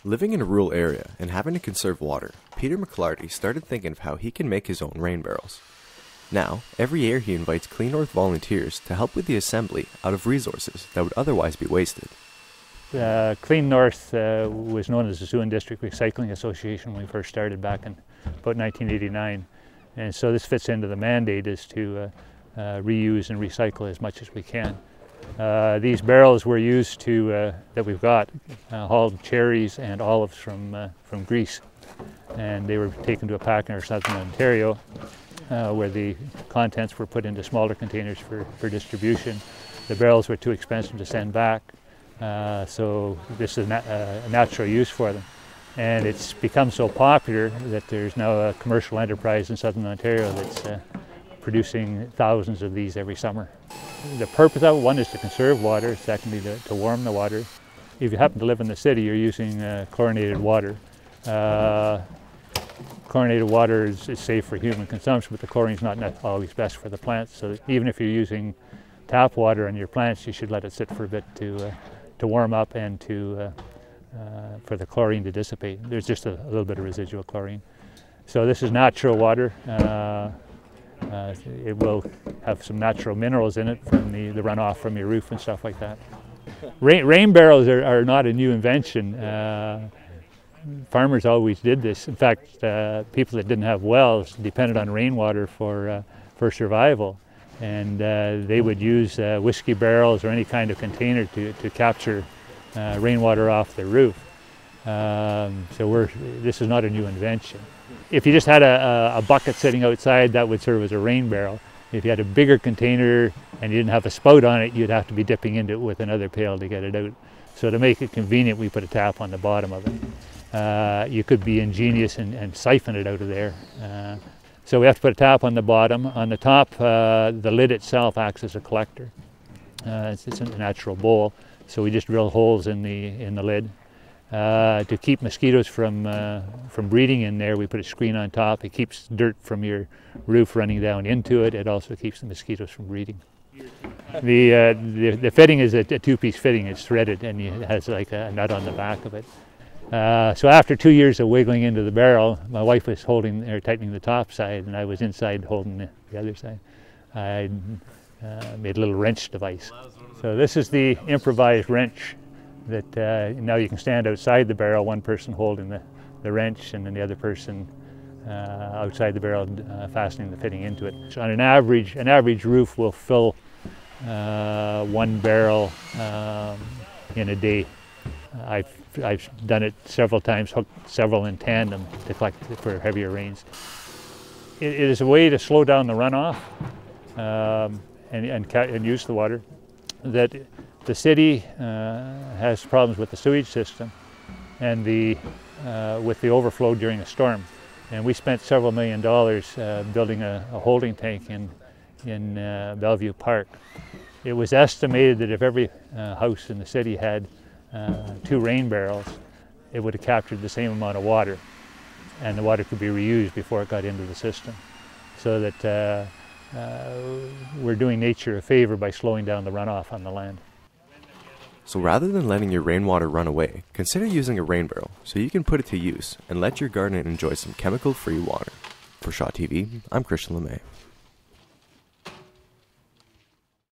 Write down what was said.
Living in a rural area and having to conserve water, Peter McClarty started thinking of how he can make his own rain barrels. Now, every year he invites Clean North volunteers to help with the assembly out of resources that would otherwise be wasted. Clean North was known as the Siouan District Recycling Association when we first started back in about 1989. And so this fits into the mandate is to reuse and recycle as much as we can. These barrels were used to, that we've got, hauled cherries and olives from Greece. And they were taken to a pack in southern Ontario where the contents were put into smaller containers for distribution. The barrels were too expensive to send back, so this is a natural use for them. And it's become so popular that there's now a commercial enterprise in southern Ontario that's producing thousands of these every summer. The purpose of it, one, is to conserve water, secondly to warm the water. If you happen to live in the city, you're using chlorinated water. Chlorinated water is safe for human consumption, but the chlorine is not always best for the plants. So even if you're using tap water on your plants, you should let it sit for a bit to warm up and for the chlorine to dissipate. There's just a little bit of residual chlorine. So this is natural water. It will have some natural minerals in it from the runoff from your roof and stuff like that. Rain barrels are not a new invention. Farmers always did this. In fact, people that didn't have wells depended on rainwater for survival. And they would use whiskey barrels or any kind of container to capture rainwater off their roof. So this is not a new invention. If you just had a bucket sitting outside, that would serve as a rain barrel. If you had a bigger container and you didn't have a spout on it, you'd have to be dipping into it with another pail to get it out. So to make it convenient, we put a tap on the bottom of it. You could be ingenious and siphon it out of there. So we have to put a tap on the bottom. On the top, the lid itself acts as a collector. It's a natural bowl, so we just drill holes in the lid. To keep mosquitoes from breeding in there, we put a screen on top. It keeps dirt from your roof running down into it. It also keeps the mosquitoes from breeding. The fitting is a two-piece fitting. It's threaded and it has like a nut on the back of it. So after 2 years of wiggling into the barrel, my wife was tightening the top side, and I was inside holding the other side. I made a little wrench device. So this is the improvised wrench that now you can stand outside the barrel, one person holding the wrench and then the other person outside the barrel fastening the fitting into it. So on an average roof will fill one barrel in a day. I've done it several times, hooked several in tandem to collect for heavier rains. It is a way to slow down the runoff and use the water. That the city has problems with the sewage system and with the overflow during a storm. And we spent several $1 million building a holding tank in Bellevue Park. It was estimated that if every house in the city had 2 rain barrels, it would have captured the same amount of water, and the water could be reused before it got into the system. So that we're doing nature a favor by slowing down the runoff on the land. So rather than letting your rainwater run away, consider using a rain barrel so you can put it to use and let your garden enjoy some chemical-free water. For Shaw TV, I'm Christian LeMay.